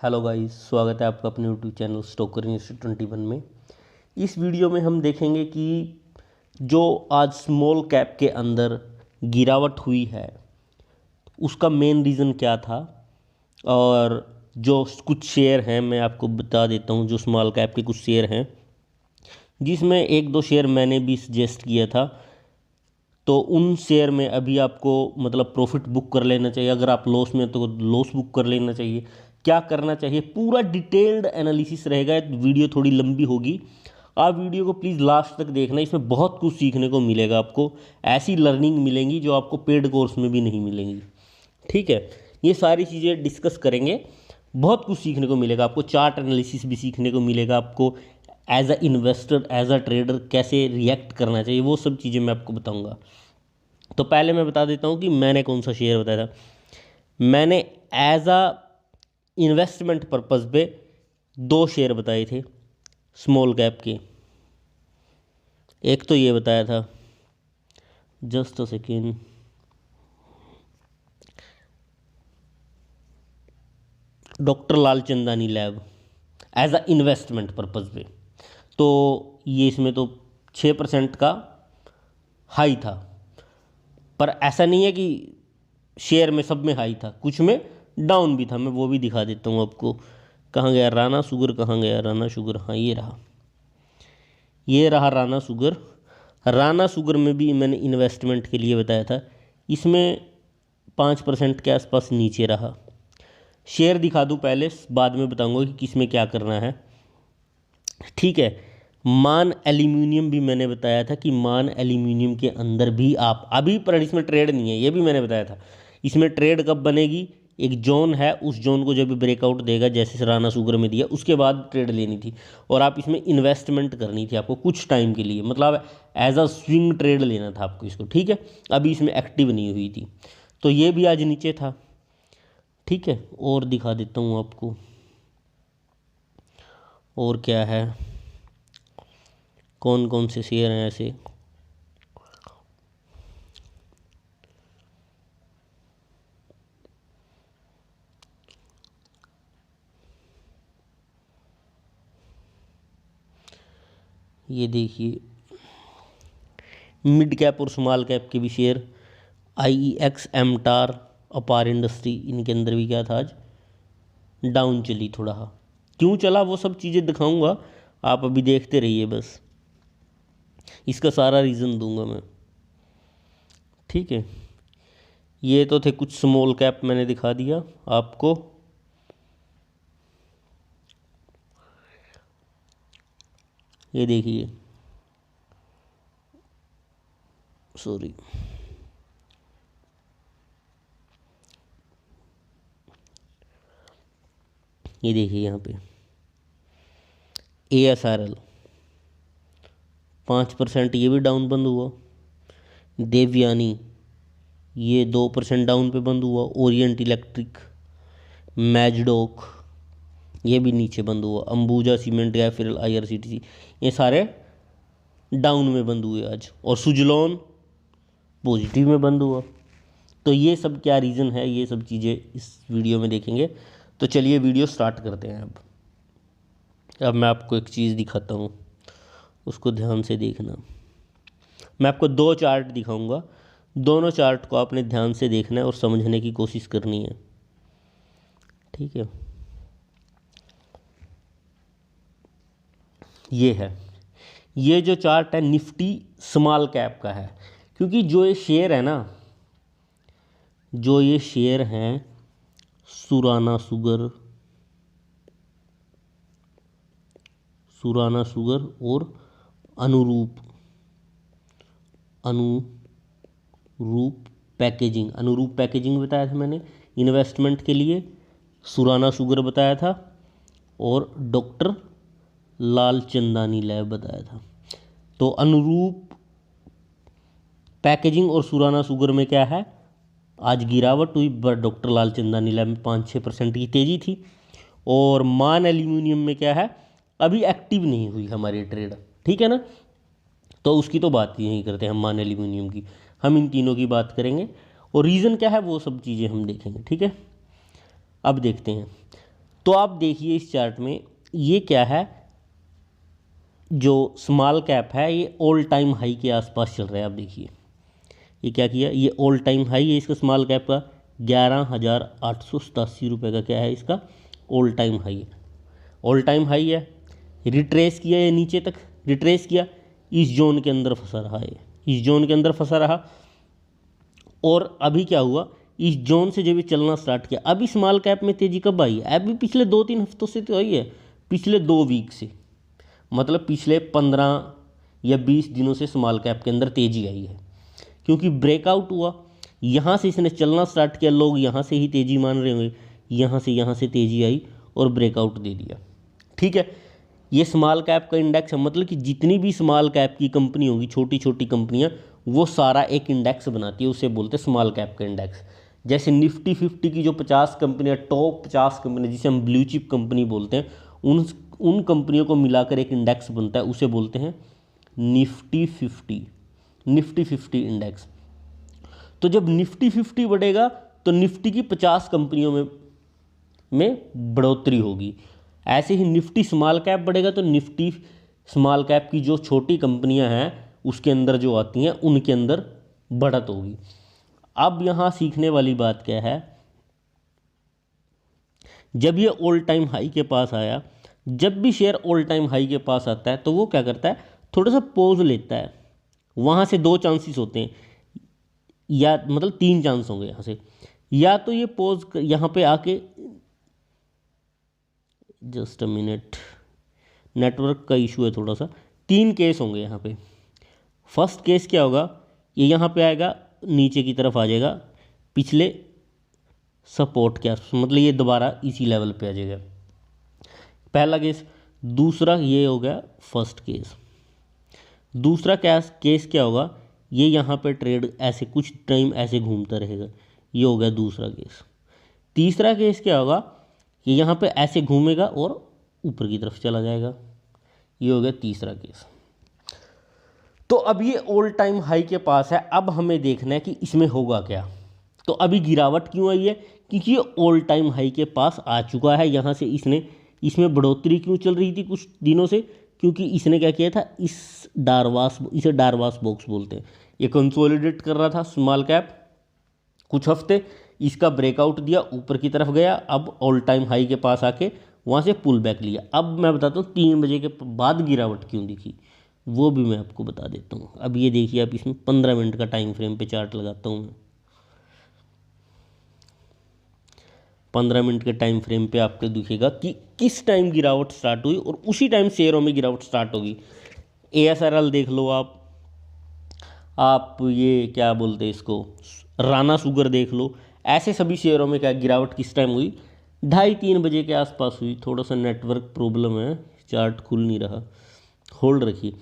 Hello guys, स्वागत है आपका अपने यूट्यूब चैनल स्टॉकर इन्वेस्टर 21 में। इस वीडियो में हम देखेंगे कि जो आज स्मॉल कैप के अंदर गिरावट हुई है उसका मेन रीज़न क्या था। और जो कुछ शेयर हैं मैं आपको बता देता हूं, जो स्मॉल कैप के कुछ शेयर हैं जिसमें एक दो शेयर मैंने भी सजेस्ट किया था। तो उन शेयर में अभी आपको मतलब प्रॉफिट बुक कर लेना चाहिए, अगर आप लॉस में तो लॉस बुक कर लेना चाहिए, क्या करना चाहिए, पूरा डिटेल्ड एनालिसिस रहेगा। वीडियो थोड़ी लंबी होगी, आप वीडियो को प्लीज़ लास्ट तक देखना, इसमें बहुत कुछ सीखने को मिलेगा। आपको ऐसी लर्निंग मिलेंगी जो आपको पेड कोर्स में भी नहीं मिलेंगी। ठीक है, ये सारी चीज़ें डिस्कस करेंगे, बहुत कुछ सीखने को मिलेगा आपको। चार्ट एनालिसिस भी सीखने को मिलेगा आपको, as a investor as a trader कैसे रिएक्ट करना चाहिए, वो सब चीज़ें मैं आपको बताऊंगा। तो पहले मैं बता देता हूँ कि मैंने कौन सा शेयर बताया था। मैंने एज अ इन्वेस्टमेंट पर्पज़ पे दो शेयर बताए थे स्मॉल कैप के। एक तो ये बताया था, just a second, doctor Lalchandani lab, as a investment purpose पे। तो ये इसमें तो 6% का हाई था, पर ऐसा नहीं है कि शेयर में सब में हाई था, कुछ में डाउन भी था। मैं वो भी दिखा देता हूँ आपको। कहाँ गया राना शुगर, कहाँ गया राना शुगर, हाँ ये रहा, ये रहा राना शुगर। राना शुगर में भी मैंने इन्वेस्टमेंट के लिए बताया था, इसमें 5% के आसपास नीचे रहा। शेयर दिखा दूँ पहले, बाद में बताऊँगा कि किस में क्या करना है। ठीक है, मान एल्यूमिनियम भी मैंने बताया था कि मान एल्यूमिनियम के अंदर भी आप अभी, पर इसमें ट्रेड नहीं है, ये भी मैंने बताया था। इसमें ट्रेड कब बनेगी, एक जोन है, उस जोन को जब ब्रेकआउट देगा, जैसे राना शुगर में दिया, उसके बाद ट्रेड लेनी थी। और आप इसमें इन्वेस्टमेंट करनी थी आपको कुछ टाइम के लिए, मतलब एज अ स्विंग ट्रेड लेना था आपको इसको। ठीक है, अभी इसमें एक्टिव नहीं हुई थी, तो ये भी आज नीचे था। ठीक है, और दिखा देता हूँ आपको और क्या है, कौन कौन से शेयर हैं ऐसे। ये देखिए, मिड कैप और स्मॉल कैप के भी शेयर, IEX, एमटार, अपार इंडस्ट्री, इनके अंदर भी क्या था, आज डाउन चली थोड़ा। क्यों चला वो सब चीज़ें दिखाऊंगा, आप अभी देखते रहिए बस, इसका सारा रीज़न दूंगा मैं। ठीक है, ये तो थे कुछ स्मॉल कैप, मैंने दिखा दिया आपको। ये देखिए, सॉरी, ये देखिए यहाँ पे ASRL 5%, ये भी डाउन बंद हुआ। देवयानी ये 2% डाउन पे बंद हुआ। ओरिएंट इलेक्ट्रिक, मैजडॉक ये भी नीचे बंद हुआ। अंबुजा सीमेंट या फिर IRCTC, ये सारे डाउन में बंद हुए आज। और सुजलॉन पॉजिटिव में बंद हुआ। तो ये सब क्या रीज़न है, ये सब चीज़ें इस वीडियो में देखेंगे। तो चलिए वीडियो स्टार्ट करते हैं। अब मैं आपको एक चीज़ दिखाता हूँ, उसको ध्यान से देखना। मैं आपको दो चार्ट दिखाऊंगा, दोनों चार्ट को आपने ध्यान से देखना है और समझने की कोशिश करनी है। ठीक है, ये है, ये जो चार्ट है निफ्टी स्मॉल कैप का है। क्योंकि जो ये शेयर है ना, जो ये शेयर हैं सुराना शुगर, सुराना शुगर और अनुरूप, अनुरूप पैकेजिंग, अनुरूप पैकेजिंग बताया था मैंने इन्वेस्टमेंट के लिए, सुराना शुगर बताया था, और डॉक्टर लालचंदानी लैब बताया था। तो अनुरूप पैकेजिंग और सुराना शुगर में क्या है, आज गिरावट हुई, बट डॉक्टर लालचंदानी लैब में 5-6% की तेज़ी थी। और मान एल्यूमिनियम में क्या है, अभी एक्टिव नहीं हुई हमारी ट्रेड। ठीक है ना, तो उसकी तो बात ही नहीं करते हम, मान एल्यूमिनियम की। हम इन तीनों की बात करेंगे और रीज़न क्या है वो सब चीज़ें हम देखेंगे। ठीक है, अब देखते हैं तो आप देखिए इस चार्ट में ये क्या है, जो स्मॉल कैप है ये ऑल टाइम हाई के आसपास चल रहा है। आप देखिए ये क्या किया, ये ऑल टाइम हाई है इसका स्मॉल कैप का, 11,887 रुपये का क्या है इसका ऑल टाइम हाई है। ऑल टाइम हाई है, रिट्रेस किया है नीचे तक, रिट्रेस किया, इस जोन के अंदर फंसा रहा है, इस जोन के अंदर फंसा रहा। और अभी क्या हुआ, इस जोन से जब ये चलना स्टार्ट किया, अभी स्मॉल कैप में तेज़ी कब आई है, अभी पिछले 2-3 हफ्तों से तो आई है, पिछले 2 वीक से, मतलब पिछले 15 या 20 दिनों से स्मॉल कैप के अंदर तेज़ी आई है। क्योंकि ब्रेकआउट हुआ, यहाँ से इसने चलना स्टार्ट किया, लोग यहाँ से ही तेज़ी मान रहे होंगे, यहाँ से तेज़ी आई और ब्रेकआउट दे दिया। ठीक है, ये स्मॉल कैप का इंडेक्स है, मतलब कि जितनी भी स्मॉल कैप की कंपनी होगी, छोटी छोटी कंपनियां, वो सारा एक इंडेक्स बनाती है, उसे बोलते हैं स्मॉल कैप का इंडेक्स। जैसे निफ्टी 50 की जो 50 कंपनियां, टॉप 50 कंपनियां जिसे हम ब्लू चिप कंपनी बोलते हैं, उन कंपनियों को मिलाकर एक इंडेक्स बनता है, उसे बोलते हैं निफ्टी 50, निफ्टी 50 इंडेक्स। तो जब निफ्टी 50 बढ़ेगा तो निफ्टी की 50 कंपनियों में बढ़ोतरी होगी। ऐसे ही निफ्टी स्मॉल कैप बढ़ेगा तो निफ्टी स्मॉल कैप की जो छोटी कंपनियां हैं उसके अंदर जो आती हैं उनके अंदर बढ़त होगी। अब यहाँ सीखने वाली बात क्या है, जब ये ऑल टाइम हाई के पास आया, जब भी शेयर ऑल टाइम हाई के पास आता है तो वो क्या करता है, थोड़ा सा पॉज लेता है। वहाँ से 2 चांसेस होते हैं, या मतलब 3 चांस होंगे यहाँ से, या तो ये पॉज यहाँ पे आके, जस्ट अ मिनट, नेटवर्क का इशू है थोड़ा सा, 3 केस होंगे यहाँ पे। फर्स्ट केस क्या होगा, ये यहाँ पे आएगा, नीचे की तरफ आ जाएगा पिछले सपोर्ट के आसपास, मतलब ये दोबारा इसी लेवल पे आ जाएगा, पहला केस। दूसरा ये हो गया फर्स्ट केस। दूसरा केस क्या होगा, ये यहाँ पे ट्रेड ऐसे कुछ टाइम ऐसे घूमता रहेगा, ये हो गया दूसरा केस। तीसरा केस क्या होगा, ये यहाँ पे ऐसे घूमेगा और ऊपर की तरफ चला जाएगा, ये हो गया तीसरा केस। तो अब ये ऑल टाइम हाई के पास है, अब हमें देखना है कि इसमें होगा क्या। तो अभी गिरावट क्यों आई है, क्योंकि ये ऑल टाइम हाई के पास आ चुका है। यहाँ से इसमें बढ़ोतरी क्यों चल रही थी कुछ दिनों से, क्योंकि इसने क्या किया था, इसे डारवास बॉक्स बोलते हैं, ये कंसोलिडेट कर रहा था स्मॉल कैप कुछ हफ्ते, इसका ब्रेकआउट दिया, ऊपर की तरफ गया, अब ऑल टाइम हाई के पास आके वहाँ से पुल बैक लिया। अब मैं बताता हूँ 3 बजे के बाद गिरावट क्यों दिखी, वो भी मैं आपको बता देता हूँ। अब ये देखिए, आप इसमें 15 मिनट का टाइम फ्रेम पे चार्ट लगाता हूँ मैं। 15 मिनट के टाइम फ्रेम पे आपको दिखेगा कि किस टाइम गिरावट स्टार्ट हुई, और उसी टाइम शेयरों में गिरावट स्टार्ट होगी। ASRL देख लो आप ये क्या बोलते हैं इसको, राना शुगर देख लो, ऐसे सभी शेयरों में क्या गिरावट किस टाइम हुई, 2:30-3 बजे के आसपास हुई। थोड़ा सा नेटवर्क प्रॉब्लम है, चार्ट खुल नहीं रहा, होल्ड रखिए।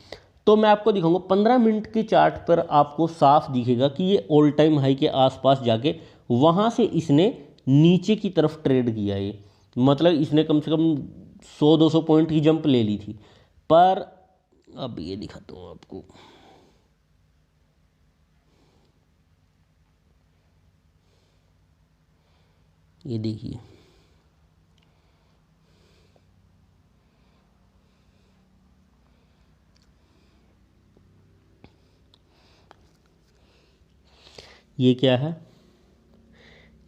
तो मैं आपको दिखाऊंगा 15 मिनट के चार्ट पर, आपको साफ दिखेगा कि ये ऑल टाइम हाई के आसपास जाके वहाँ से इसने नीचे की तरफ ट्रेड किया। ये मतलब इसने कम से कम 100-200 पॉइंट की जंप ले ली थी। पर अब ये दिखाता हूँ आपको, ये देखिए, ये क्या है,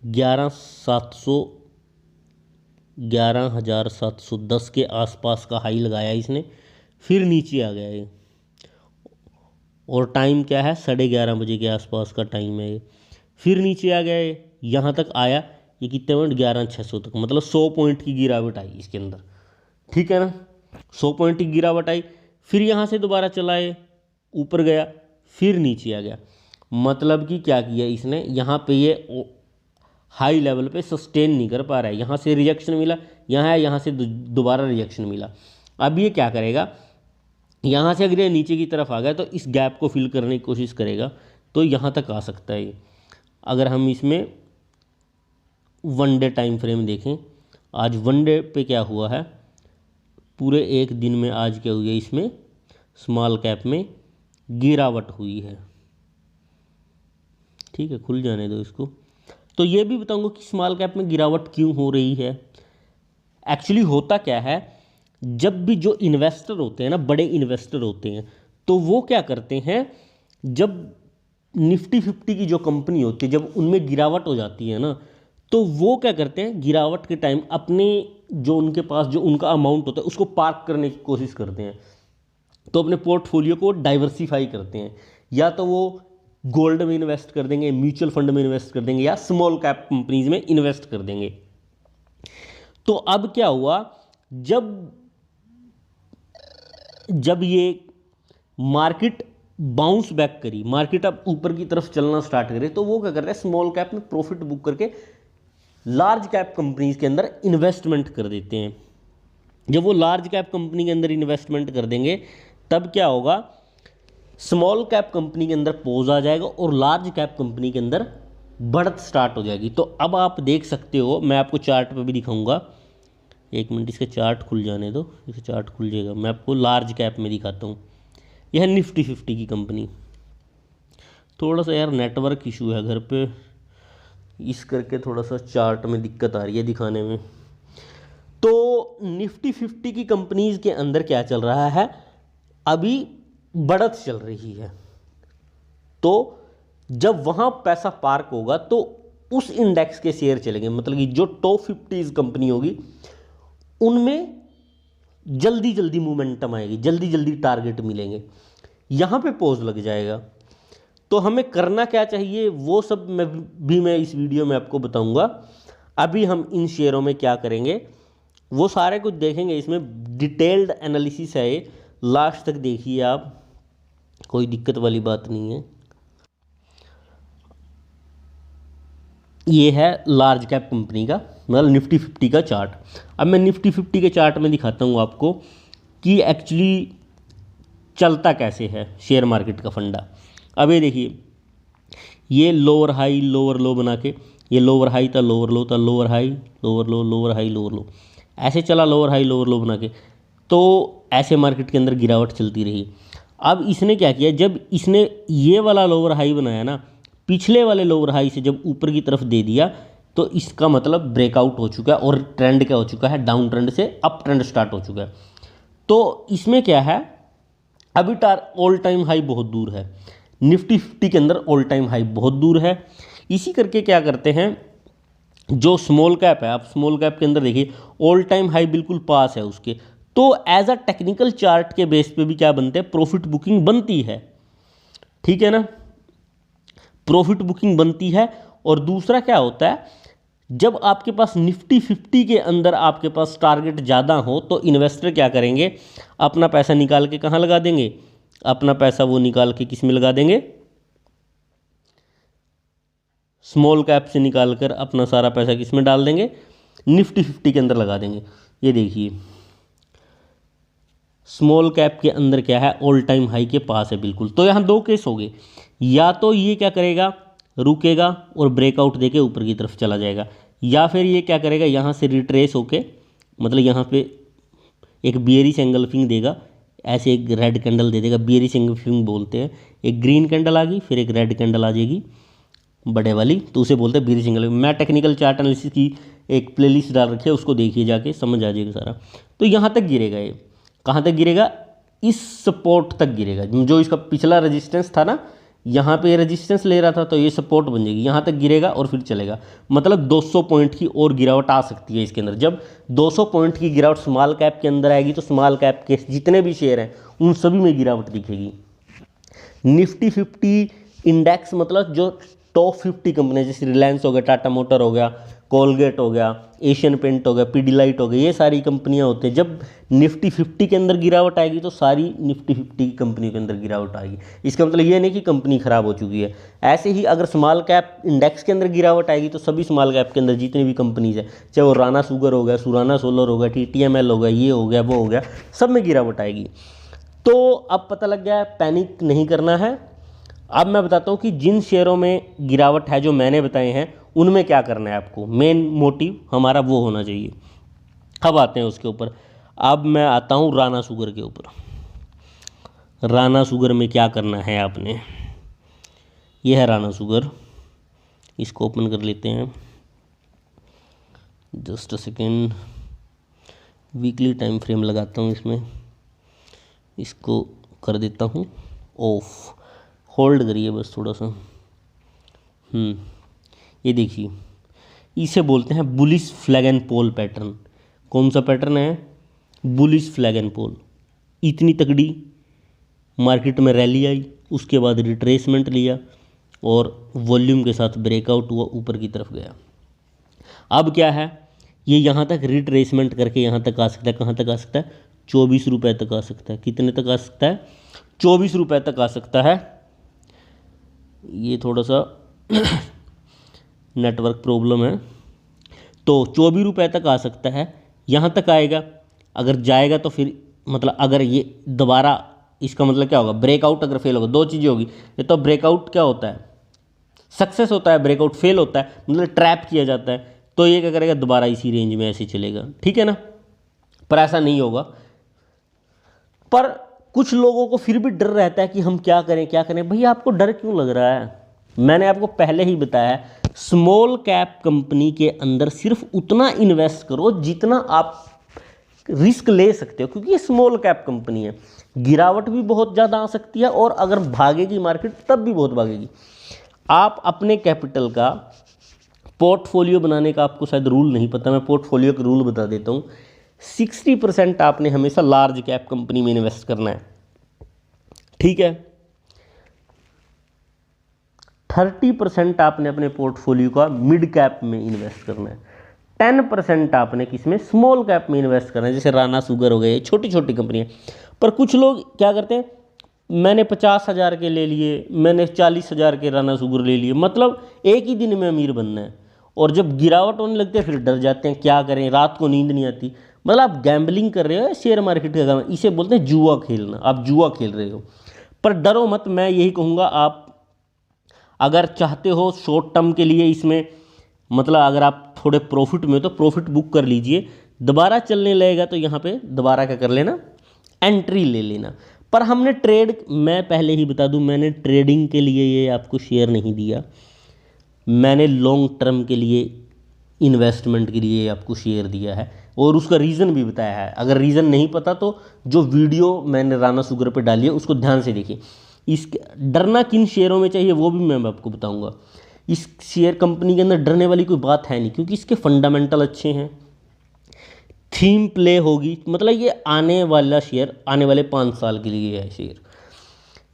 11,710 के आसपास का हाई लगाया इसने, फिर नीचे आ गया ये, और टाइम क्या है, 11:30 बजे के आसपास का टाइम है ये, फिर नीचे आ गया ये, यहाँ तक आया, ये कितने पॉइंट, 11,600 तक, मतलब 100 पॉइंट की गिरावट आई इसके अंदर। ठीक है ना, 100 पॉइंट की गिरावट आई, फिर यहाँ से दोबारा चला ये, ऊपर गया, फिर नीचे आ गया। मतलब कि क्या किया इसने, यहाँ पे ये हाई लेवल पे सस्टेन नहीं कर पा रहा है, यहाँ से रिजेक्शन मिला, यहाँ से दोबारा रिजेक्शन मिला। अब ये क्या करेगा, यहाँ से अगर ये नीचे की तरफ आ गया तो इस गैप को फिल करने की कोशिश करेगा, तो यहाँ तक आ सकता है ये। अगर हम इसमें 1 डे टाइम फ्रेम देखें, आज 1 डे पे क्या हुआ है, पूरे एक दिन में आज क्या हुई है, इसमें स्मॉल कैप में गिरावट हुई है। ठीक है, खुल जाने दो इसको। तो ये भी बताऊंगा कि स्मॉल कैप में गिरावट क्यों हो रही है। एक्चुअली होता क्या है, जब भी जो इन्वेस्टर होते हैं ना, बड़े इन्वेस्टर होते हैं, तो वो क्या करते हैं, जब निफ्टी 50 की जो कंपनी होती है जब उनमें गिरावट हो जाती है ना, तो वो क्या करते हैं, गिरावट के टाइम अपने जो उनके पास जो उनका अमाउंट होता है उसको पार्क करने की कोशिश करते हैं। तो अपने पोर्टफोलियो को डाइवर्सिफाई करते हैं, या तो वो गोल्ड में इन्वेस्ट कर देंगे, म्यूचुअल फंड में इन्वेस्ट कर देंगे, या स्मॉल कैप कंपनीज में इन्वेस्ट कर देंगे। तो अब क्या हुआ, जब जब ये मार्केट बाउंस बैक करी, मार्केट अब ऊपर की तरफ चलना स्टार्ट करे, तो वो क्या करते हैं, स्मॉल कैप में प्रॉफिट बुक करके लार्ज कैप कंपनीज के अंदर इन्वेस्टमेंट कर देते हैं। जब वो लार्ज कैप कंपनी के अंदर इन्वेस्टमेंट कर देंगे, तब क्या होगा, स्मॉल कैप कंपनी के अंदर पॉज आ जाएगा और लार्ज कैप कंपनी के अंदर बढ़त स्टार्ट हो जाएगी। तो अब आप देख सकते हो, मैं आपको चार्ट पे भी दिखाऊंगा, एक मिनट इसका चार्ट खुल जाने दो, इसका चार्ट खुल जाएगा, मैं आपको लार्ज कैप में दिखाता हूँ। यह है निफ्टी 50 की कंपनी। थोड़ा सा यार नेटवर्क इशू है घर पे, इस करके थोड़ा सा चार्ट में दिक्कत आ रही है दिखाने में। तो निफ्टी 50 की कंपनीज के अंदर क्या चल रहा है, अभी बढ़त चल रही है। तो जब वहाँ पैसा पार्क होगा तो उस इंडेक्स के शेयर चलेंगे, मतलब कि जो टॉप 50 कंपनी होगी उनमें जल्दी जल्दी मोमेंटम आएगी, जल्दी जल्दी टारगेट मिलेंगे, यहाँ पे पॉज लग जाएगा। तो हमें करना क्या चाहिए वो सब मैं इस वीडियो में आपको बताऊंगा। अभी हम इन शेयरों में क्या करेंगे वो सारे कुछ देखेंगे, इसमें डिटेल्ड एनालिसिस है, लास्ट तक देखिए आप, कोई दिक्कत वाली बात नहीं है। ये है लार्ज कैप कंपनी का, मतलब निफ्टी 50 का चार्ट। अब मैं निफ्टी 50 के चार्ट में दिखाता हूँ आपको कि एक्चुअली चलता कैसे है शेयर मार्केट का फंडा। अब ये देखिए, ये लोअर हाई लोअर लो बना के, ये लोअर हाई था, लोअर लो था, लोअर हाई लोअर लो, लोअर हाई लोअर लो, ऐसे चला लोअर हाई लोअर लो बना के। तो ऐसे मार्केट के अंदर गिरावट चलती रही। अब इसने क्या किया, जब इसने ये वाला लोअर हाई बनाया ना, पिछले वाले लोअर हाई से जब ऊपर की तरफ दे दिया, तो इसका मतलब ब्रेकआउट हो चुका है और ट्रेंड क्या हो चुका है, डाउन ट्रेंड से अप ट्रेंड स्टार्ट हो चुका है। तो इसमें क्या है, अभी ऑल टाइम हाई बहुत दूर है, निफ्टी 50 के अंदर ऑल टाइम हाई बहुत दूर है। इसी करके क्या करते हैं, जो स्मॉल कैप है, आप स्मॉल कैप के अंदर देखिए ऑल टाइम हाई बिल्कुल पास है उसके। तो एज अ टेक्निकल चार्ट के बेस पे भी क्या बनते हैं, प्रॉफिट बुकिंग बनती है, ठीक है ना, प्रॉफिट बुकिंग बनती है। और दूसरा क्या होता है, जब आपके पास निफ्टी 50 के अंदर आपके पास टारगेट ज़्यादा हो, तो इन्वेस्टर क्या करेंगे, अपना पैसा निकाल के कहाँ लगा देंगे, अपना पैसा वो निकाल के किस में लगा देंगे, स्मॉल कैप से निकाल कर अपना सारा पैसा किस में डाल देंगे, निफ्टी 50 के अंदर लगा देंगे। ये देखिए स्मॉल कैप के अंदर क्या है, ऑल टाइम हाई के पास है बिल्कुल। तो यहाँ दो केस हो गए, या तो ये क्या करेगा, रुकेगा और ब्रेकआउट देके ऊपर की तरफ चला जाएगा, या फिर ये क्या करेगा, यहाँ से रिट्रेस होके, मतलब यहाँ पे एक बियरिश एंगल्फिंग देगा, ऐसे एक रेड कैंडल दे देगा, बियरिश एंगल्फिंग बोलते हैं। एक ग्रीन कैंडल आ गई, फिर एक रेड कैंडल आ जाएगी बड़े वाली, तो उसे बोलते हैं बियरिश एंगल्फिंग। मैं टेक्निकल चार्ट एनालिसिस की एक प्लेलिस्ट डाल रखी है, उसको देखिए जाके, समझ आ जाएगा सारा। तो यहाँ तक गिरेगा, ये कहाँ तक गिरेगा, इस सपोर्ट तक गिरेगा, जो इसका पिछला रेजिस्टेंस था ना, यहाँ पे रेजिस्टेंस ले रहा था, तो ये सपोर्ट बन जाएगी, यहाँ तक गिरेगा और फिर चलेगा। मतलब 200 पॉइंट की और गिरावट आ सकती है इसके अंदर। जब 200 पॉइंट की गिरावट स्मॉल कैप के अंदर आएगी, तो स्मॉल कैप के जितने भी शेयर हैं उन सभी में गिरावट दिखेगी। निफ्टी 50 इंडेक्स मतलब जो टॉप 50 कंपनी, जैसे रिलायंस हो गया, टाटा मोटर हो गया, कोलगेट हो गया, एशियन पेंट हो गया, पीडीलाइट हो गई, ये सारी कंपनियां होती हैं। जब निफ्टी 50 के अंदर गिरावट आएगी तो सारी निफ्टी 50 की कंपनी के अंदर गिरावट आएगी। इसका मतलब ये नहीं कि कंपनी खराब हो चुकी है। ऐसे ही अगर स्मॉल कैप इंडेक्स के अंदर गिरावट आएगी तो सभी स्मॉल कैप के अंदर जितनी भी कंपनीज है, चाहे वो राना शुगर हो गया, सुराना सोलर हो गया, TTML हो गया, ये हो गया, वो हो गया, सब में गिरावट आएगी। तो अब पता लग गया, पैनिक नहीं करना है। अब मैं बताता हूँ कि जिन शेयरों में गिरावट है जो मैंने बताए हैं, उनमें क्या करना है आपको, मेन मोटिव हमारा वो होना चाहिए। अब आते हैं उसके ऊपर। अब मैं आता हूँ राना शुगर के ऊपर। राना शुगर में क्या करना है आपने, ये है राना शुगर, इसको ओपन कर लेते हैं, just a second. Weekly time frame लगाता हूँ इसमें, इसको कर देता हूँ ऑफ, होल्ड करिए बस थोड़ा सा। ये देखिए, इसे बोलते हैं bullish flag and pole pattern. कौन सा पैटर्न है? Bullish flag and pole. इतनी तगड़ी मार्केट में रैली आई, उसके बाद रिट्रेसमेंट लिया और वॉल्यूम के साथ ब्रेकआउट हुआ, ऊपर की तरफ गया। अब क्या है, ये यहाँ तक रिट्रेसमेंट करके यहाँ तक आ सकता है। कहाँ तक आ सकता है? 24 रुपये तक आ सकता है। कितने तक आ सकता है? 24 रुपये तक आ सकता है। ये थोड़ा सा नेटवर्क प्रॉब्लम है, तो 24 रुपये तक आ सकता है। यहाँ तक आएगा, अगर जाएगा तो फिर मतलब अगर ये दोबारा, इसका मतलब क्या होगा? ब्रेकआउट अगर फेल होगा, दो चीज़ें होगी। ये तो ब्रेकआउट क्या होता है? सक्सेस होता है, ब्रेकआउट फेल होता है, मतलब ट्रैप किया जाता है। तो ये क्या करेगा? दोबारा इसी रेंज में ऐसे चलेगा, ठीक है ना। पर ऐसा नहीं होगा। पर कुछ लोगों को फिर भी डर रहता है कि हम क्या करें क्या करें। भैया आपको डर क्यों लग रहा है? मैंने आपको पहले ही बताया, स्मॉल कैप कंपनी के अंदर सिर्फ उतना इन्वेस्ट करो जितना आप रिस्क ले सकते हो, क्योंकि ये स्मॉल कैप कंपनी है। गिरावट भी बहुत ज़्यादा आ सकती है और अगर भागेगी मार्केट तब भी बहुत भागेगी। आप अपने कैपिटल का पोर्टफोलियो बनाने का, आपको शायद रूल नहीं पता, मैं पोर्टफोलियो का रूल बता देता हूँ। 60% आपने हमेशा लार्ज कैप कंपनी में इन्वेस्ट करना है, ठीक है। 30% आपने अपने पोर्टफोलियो का मिड कैप में इन्वेस्ट करना है। 10% आपने किस में? स्मॉल कैप में इन्वेस्ट करना है, जैसे राना शुगर हो गए, छोटी छोटी कंपनियां। पर कुछ लोग क्या करते हैं, मैंने 50,000 के ले लिए, मैंने 40,000 के राना शुगर ले लिए, मतलब एक ही दिन में अमीर बनना है। और जब गिरावट होने लगती है फिर डर जाते हैं, क्या करें, रात को नींद नहीं आती। मतलब आप गैम्बलिंग कर रहे हो शेयर मार्केट का काम, इसे बोलते हैं जुआ खेलना। आप जुआ खेल रहे हो। पर डरो मत, मैं यही कहूँगा, आप अगर चाहते हो शॉर्ट टर्म के लिए इसमें, मतलब अगर आप थोड़े प्रॉफिट में हो तो प्रॉफिट बुक कर लीजिए। दोबारा चलने लगेगा तो यहाँ पे दोबारा क्या कर लेना? एंट्री ले लेना। पर हमने ट्रेड, मैं पहले ही बता दूं, मैंने ट्रेडिंग के लिए ये आपको शेयर नहीं दिया, मैंने लॉन्ग टर्म के लिए, इन्वेस्टमेंट के लिए आपको शेयर दिया है और उसका रीज़न भी बताया है। अगर रीज़न नहीं पता तो जो वीडियो मैंने राना शुगर पे डाली है उसको ध्यान से देखिए। इस डरना किन शेयरों में चाहिए वो भी मैं आपको बताऊंगा। इस शेयर कंपनी के अंदर डरने वाली कोई बात है नहीं, क्योंकि इसके फंडामेंटल अच्छे हैं, थीम प्ले होगी, मतलब ये आने वाला शेयर, आने वाले 5 साल के लिए है शेयर।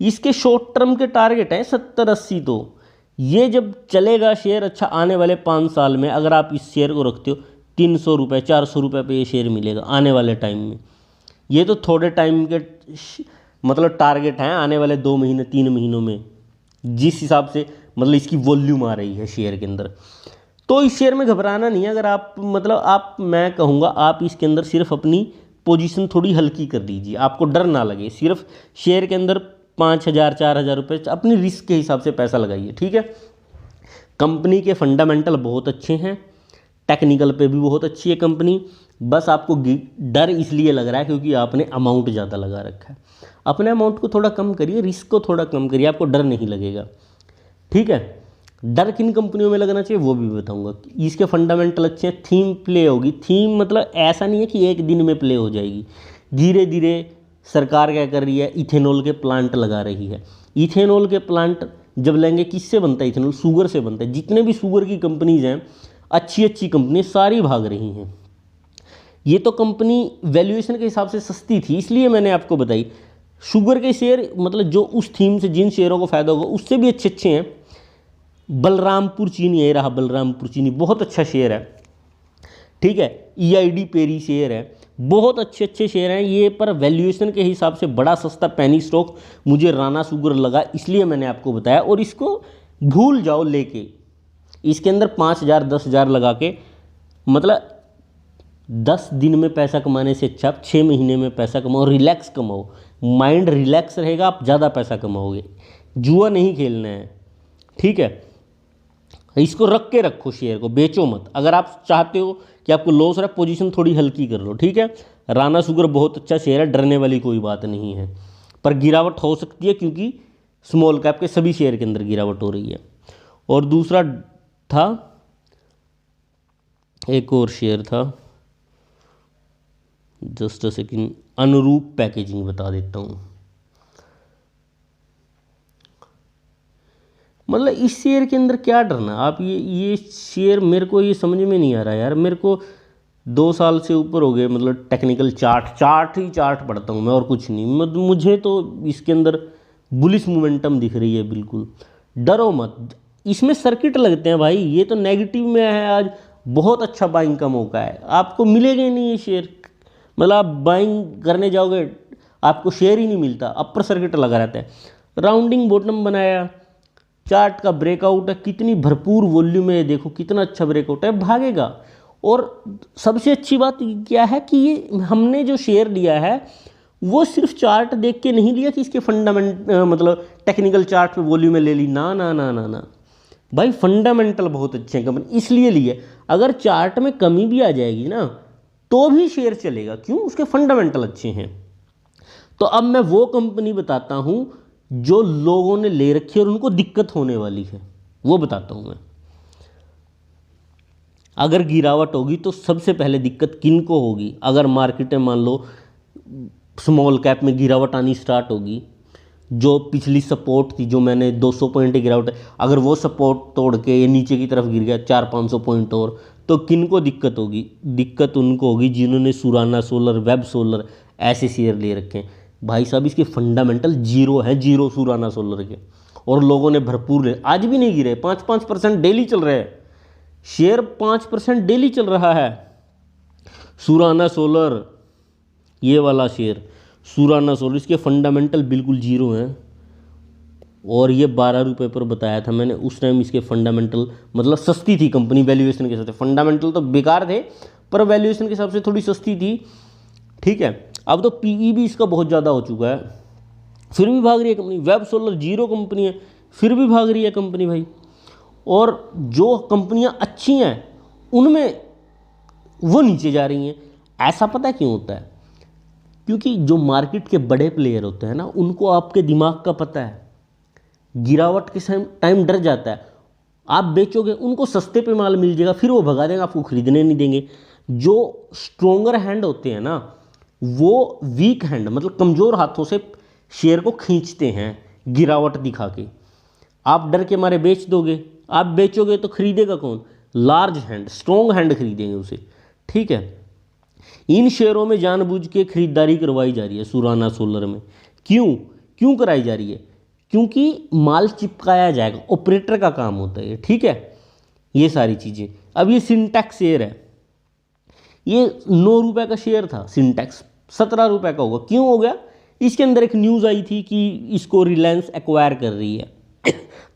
इसके शॉर्ट टर्म के टारगेट हैं 70-80। तो ये जब चलेगा शेयर अच्छा, आने वाले 5 साल में अगर आप इस शेयर को रखते हो 300 रुपये 400 रुपये पे ये शेयर मिलेगा आने वाले टाइम में। ये तो थोड़े टाइम के मतलब टारगेट हैं, आने वाले 2 महीने 3 महीनों में जिस हिसाब से मतलब इसकी वॉल्यूम आ रही है शेयर के अंदर। तो इस शेयर में घबराना नहीं है। अगर आप मतलब आप, मैं कहूँगा आप इसके अंदर सिर्फ अपनी पोजीशन थोड़ी हल्की कर दीजिए, आपको डर ना लगे। सिर्फ शेयर के अंदर 5,000 4,000 रुपये अपनी रिस्क के हिसाब से पैसा लगाइए, ठीक है। कंपनी के फंडामेंटल बहुत अच्छे हैं, टेक्निकल पे भी बहुत अच्छी है कंपनी। बस आपको डर इसलिए लग रहा है क्योंकि आपने अमाउंट ज़्यादा लगा रखा है। अपने अमाउंट को थोड़ा कम करिए, रिस्क को थोड़ा कम करिए, आपको डर नहीं लगेगा, ठीक है। डर किन कंपनियों में लगना चाहिए वो भी बताऊंगा। इसके फंडामेंटल अच्छे हैं, थीम प्ले होगी। थीम मतलब ऐसा नहीं है कि एक दिन में प्ले हो जाएगी, धीरे धीरे। सरकार क्या कर रही है, इथेनॉल के प्लांट लगा रही है। इथेनॉल के प्लांट जब लेंगे, किससे बनता है इथेनॉल? शुगर से बनता है। जितने भी शुगर की कंपनीज हैं, अच्छी अच्छी कंपनी सारी भाग रही हैं। ये तो कंपनी वैल्यूएशन के हिसाब से सस्ती थी, इसलिए मैंने आपको बताई। शुगर के शेयर मतलब जो उस थीम से जिन शेयरों को फायदा होगा उससे भी अच्छे अच्छे हैं। बलरामपुर चीनी, ये रहा बलरामपुर चीनी, बहुत अच्छा शेयर है, ठीक है। EID पेरी शेयर है, बहुत अच्छे अच्छे शेयर हैं ये। पर वैल्यूएशन के हिसाब से बड़ा सस्ता पेनी स्टॉक मुझे राना शुगर लगा, इसलिए मैंने आपको बताया। और इसको भूल जाओ लेके, इसके अंदर 5,000 10,000 लगा के, मतलब 10 दिन में पैसा कमाने से अच्छा आप 6 महीने में पैसा कमाओ, रिलैक्स कमाओ, माइंड रिलैक्स रहेगा, आप ज़्यादा पैसा कमाओगे। जुआ नहीं खेलना है, ठीक है। इसको रख के रखो, शेयर को बेचो मत। अगर आप चाहते हो कि आपको लॉस रहा, पोजीशन थोड़ी हल्की कर लो, ठीक है। राना शुगर बहुत अच्छा शेयर है, डरने वाली कोई बात नहीं है। पर गिरावट हो सकती है क्योंकि स्मॉल कैप के सभी शेयर के अंदर गिरावट हो रही है। और दूसरा था, एक और शेयर था, जस्ट अ सेकेंड, अनुरूप पैकेजिंग बता देता हूँ। मतलब इस शेयर के अंदर क्या डरना आप, ये शेयर मेरे को ये समझ में नहीं आ रहा यार। मेरे को 2 साल से ऊपर हो गए मतलब टेक्निकल चार्ट पढ़ता हूँ मैं और कुछ नहीं। मतलब मुझे तो इसके अंदर बुलिश मोमेंटम दिख रही है बिल्कुल। डरो मत, इसमें सर्किट लगते हैं भाई, ये तो नेगेटिव में है आज, बहुत अच्छा बाइंग का मौका है, आपको मिलेगा ही नहीं ये शेयर। मतलब आप बाइंग करने जाओगे आपको शेयर ही नहीं मिलता, अपर सर्किट लगा रहता है। राउंडिंग बॉटम बनाया, चार्ट का ब्रेकआउट है, कितनी भरपूर वॉल्यूम है, देखो कितना अच्छा ब्रेकआउट है, भागेगा। और सबसे अच्छी बात क्या है कि ये हमने जो शेयर लिया है वो सिर्फ चार्ट देख के नहीं लिया कि इसके फंडामेंट मतलब टेक्निकल चार्ट पे वॉल्यूम ले ली, ना ना ना ना ना भाई, फंडामेंटल बहुत अच्छे हैं कंपनी, इसलिए लिए। अगर चार्ट में कमी भी आ जाएगी ना तो भी शेयर चलेगा, क्यों? उसके फंडामेंटल अच्छे हैं। तो अब मैं वो कंपनी बताता हूं जो लोगों ने ले रखी है और उनको दिक्कत होने वाली है, वो बताता हूं मैं। अगर गिरावट होगी तो सबसे पहले दिक्कत किन को होगी? अगर मार्केट में मान लो स्मॉल कैप में गिरावट आनी स्टार्ट होगी, जो पिछली सपोर्ट थी, जो मैंने 200 पॉइंट की गिरावट है, अगर वो सपोर्ट तोड़ के ये नीचे की तरफ गिर गया 400-500 पॉइंट और, तो किन को दिक्कत होगी? दिक्कत उनको होगी जिन्होंने सुराना सोलर, वेब सोलर ऐसे शेयर ले रखे हैं। भाई साहब इसके फंडामेंटल जीरो है, जीरो सुराना सोलर के, और लोगों ने भरपूर ले, आज भी नहीं गिरे, 5-5% डेली चल रहे हैं शेयर, 5% डेली चल रहा है। सुराना सोलर, ये वाला शेयर सुराना सोलर, इसके फंडामेंटल बिल्कुल जीरो हैं। और ये 12 रुपये पर बताया था मैंने उस टाइम, इसके फंडामेंटल मतलब सस्ती थी कंपनी वैल्यूएशन के साथ, फंडामेंटल तो बेकार थे पर वैल्यूएशन के हिसाब से थोड़ी सस्ती थी, ठीक है। अब तो पीई भी इसका बहुत ज़्यादा हो चुका है, फिर भी भाग रही है company. Web solar zero company है, फिर भी भाग रही है कंपनी भाई। और जो कंपनियां अच्छी हैं उनमें वो नीचे जा रही हैं। ऐसा पता क्यों होता है? क्योंकि जो मार्केट के बड़े प्लेयर होते हैं ना, उनको आपके दिमाग का पता है, गिरावट के टाइम डर जाता है। आप बेचोगे उनको सस्ते पे माल मिल जाएगा, फिर वो भगा देंगे, आपको खरीदने नहीं देंगे। जो स्ट्रोंगर हैंड होते हैं ना, वो वीक हैंड मतलब कमज़ोर हाथों से शेयर को खींचते हैं गिरावट दिखा के। आप डर के मारे बेच दोगे, आप बेचोगे तो खरीदेगा कौन? लार्ज हैंड, स्ट्रोंग हैंड खरीदेंगे उसे, ठीक है। इन शेयरों में जानबूझ के खरीदारी करवाई जा रही है सुराना सोलर में। क्यों कराई जा रही है? क्योंकि माल चिपकाया जाएगा, ऑपरेटर का काम होता है ये, ठीक है, ये सारी चीज़ें। अब ये सिंटैक्स शेयर है, ये 9 रुपये का शेयर था, सिंटैक्स 17 रुपये का होगा। क्यों हो गया? इसके अंदर एक न्यूज़ आई थी कि इसको रिलायंस एक्वायर कर रही है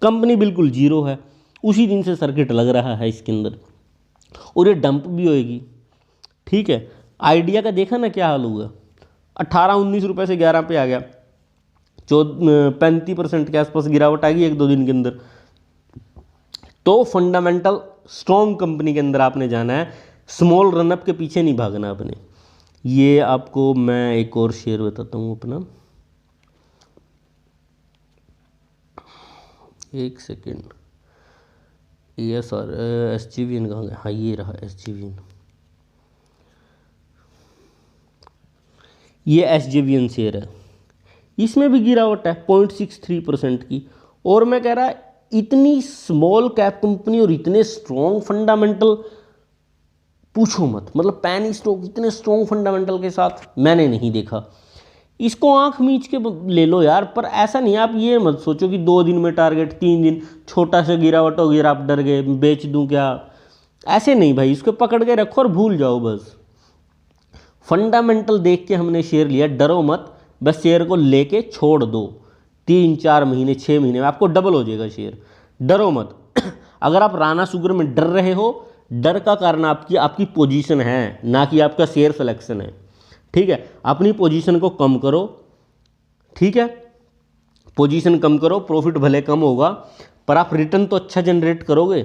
कंपनी बिल्कुल जीरो है, उसी दिन से सर्किट लग रहा है इसके अंदर, और ये डंप भी होएगी, ठीक है। आइडिया का देखा ना क्या हाल हुआ, 18-19 रुपये से 11 पे आ गया, 35% के आसपास गिरावट आ गई 1-2 दिन के अंदर। तो फंडामेंटल स्ट्रॉन्ग कंपनी के अंदर आपने जाना है, स्मॉल रनअप के पीछे नहीं भागना आपने। ये आपको मैं एक और शेयर बताता हूँ अपना, एक सेकेंड, ये सर SGVN कहाँ गया? हाँ ये रहा SGVN, ये SGVN शेयर है, इसमें भी गिरावट है 0.63% की। और मैं कह रहा इतनी स्मॉल कैप कंपनी और इतने स्ट्रॉन्ग फंडामेंटल, पूछो मत, मतलब पैनी स्टॉक इतने स्ट्रॉन्ग फंडामेंटल के साथ मैंने नहीं देखा। इसको आंख मीच के ले लो यार, पर ऐसा नहीं, आप ये मत सोचो कि 2 दिन में टारगेट, 3 दिन छोटा सा गिरावट हो गया आप डर गए बेच दूं क्या, ऐसे नहीं भाई। इसको पकड़ के रखो और भूल जाओ बस। फंडामेंटल देख के हमने शेयर लिया, डरो मत, बस शेयर को लेके छोड़ दो, 3-4 महीने 6 महीने में आपको डबल हो जाएगा शेयर, डरो मत अगर आप राणा शुगर में डर रहे हो, डर का कारण आपकी पोजीशन है, ना कि आपका शेयर सिलेक्शन है, ठीक है। अपनी पोजीशन को कम करो, ठीक है, पोजीशन कम करो, प्रॉफिट भले कम होगा पर आप रिटर्न तो अच्छा जनरेट करोगे।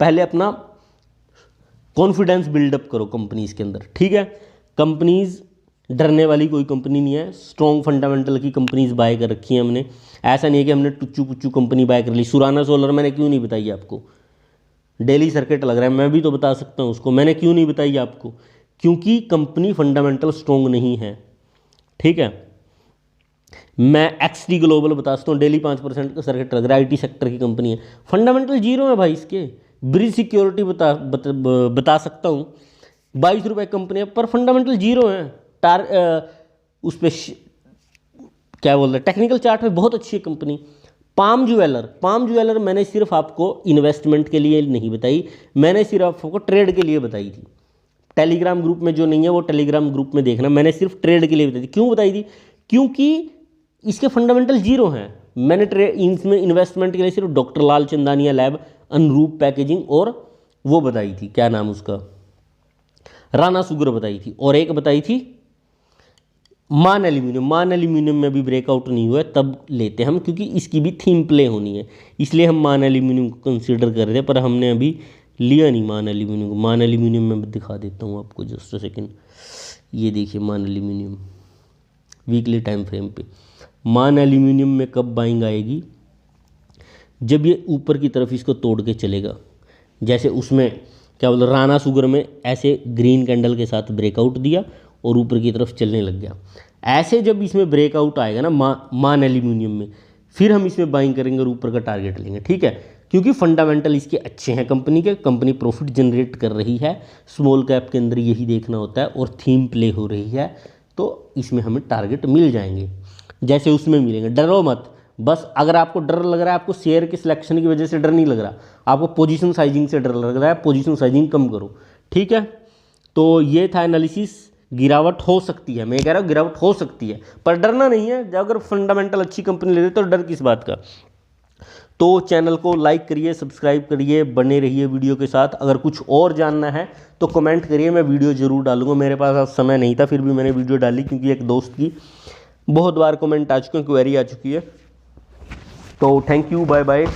पहले अपना कॉन्फिडेंस बिल्डअप करो कंपनीज के अंदर, ठीक है। कंपनीज डरने वाली कोई कंपनी नहीं है, स्ट्रॉन्ग फंडामेंटल की कंपनीज बाय कर रखी है हमने। ऐसा नहीं है कि हमने टुच्चू पुच्चू कंपनी बाय कर ली। सुराना सोलर मैंने क्यों नहीं बताई आपको? डेली सर्किट लग रहा है, मैं भी तो बता सकता हूँ उसको, मैंने क्यों नहीं बताई आपको? क्योंकि कंपनी फंडामेंटल स्ट्रॉन्ग नहीं है। ठीक है, मैं एक्सटी ग्लोबल बता सकता हूँ, डेली 5% का सर्किट लग रहा है, IT सेक्टर की कंपनी है, फंडामेंटल जीरो है भाई इसके। ब्रिज सिक्योरिटी बता सकता हूँ, 22 रुपये कंपनी है पर फंडामेंटल जीरो है। उस पर क्या बोल रहे हैं, टेक्निकल चार्ट में बहुत अच्छी है कंपनी। पाम ज्वेलर मैंने सिर्फ आपको इन्वेस्टमेंट के लिए नहीं बताई, मैंने सिर्फ आपको ट्रेड के लिए बताई थी। टेलीग्राम ग्रुप में जो नहीं है वो टेलीग्राम ग्रुप में देखना, मैंने सिर्फ ट्रेड के लिए बताई थी। क्यों बताई थी? क्योंकि इसके फंडामेंटल जीरो हैं। मैंने इसमें इन्वेस्टमेंट के लिए सिर्फ डॉक्टर लाल चंदानिया लैब, अनुरूप पैकेजिंग और वो बताई थी, क्या नाम उसका, राणा सुगर बताई थी, और एक बताई थी मान एल्यूमिनियम में भी ब्रेकआउट नहीं हुआ है, तब लेते हम, क्योंकि इसकी भी थीम प्ले होनी है, इसलिए हम मान एल्यूमिनियम को कंसीडर कर रहे थे, पर हमने अभी लिया नहीं मान एल्यूमिनियम को। मान एल्यूमिनियम में दिखा देता हूँ आपको, जस्ट सेकेंड। ये देखिए मान एल्यूमिनियम वीकली टाइम फ्रेम पे, मान एल्यूमिनियम में कब बाइंग आएगी? जब ये ऊपर की तरफ इसको तोड़ के चलेगा, जैसे उसमें क्या बोलते, राणा सुगर में ऐसे ग्रीन कैंडल के साथ ब्रेकआउट दिया और ऊपर की तरफ चलने लग गया। ऐसे जब इसमें ब्रेकआउट आएगा ना मान एल्यूमिनियम में, फिर हम इसमें बाइंग करेंगे और ऊपर का टारगेट लेंगे। ठीक है, क्योंकि फंडामेंटल इसके अच्छे हैं कंपनी के, कंपनी प्रॉफिट जनरेट कर रही है, स्मॉल कैप के अंदर यही देखना होता है, और थीम प्ले हो रही है, तो इसमें हमें टारगेट मिल जाएंगे जैसे उसमें मिलेंगे। डरो मत, बस अगर आपको डर लग रहा है, आपको शेयर के सिलेक्शन की वजह से डर नहीं लग रहा, आपको पोजीशन साइजिंग से डर लग रहा है, पोजीशन साइजिंग कम करो। ठीक है, तो ये था एनालिसिस। गिरावट हो सकती है, मैं कह रहा हूँ गिरावट हो सकती है, पर डरना नहीं है। अगर फंडामेंटल अच्छी कंपनी ले रही तो डर किस बात का। तो चैनल को लाइक करिए, सब्सक्राइब करिए, बने रहिए वीडियो के साथ। अगर कुछ और जानना है तो कमेंट करिए, मैं वीडियो ज़रूर डालूंगा। मेरे पास आज समय नहीं था, फिर भी मैंने वीडियो डाली, क्योंकि एक दोस्त की बहुत बार कमेंट आ चुके हैं, क्वेरी आ चुकी है। तो थैंक यू, बाय बाय।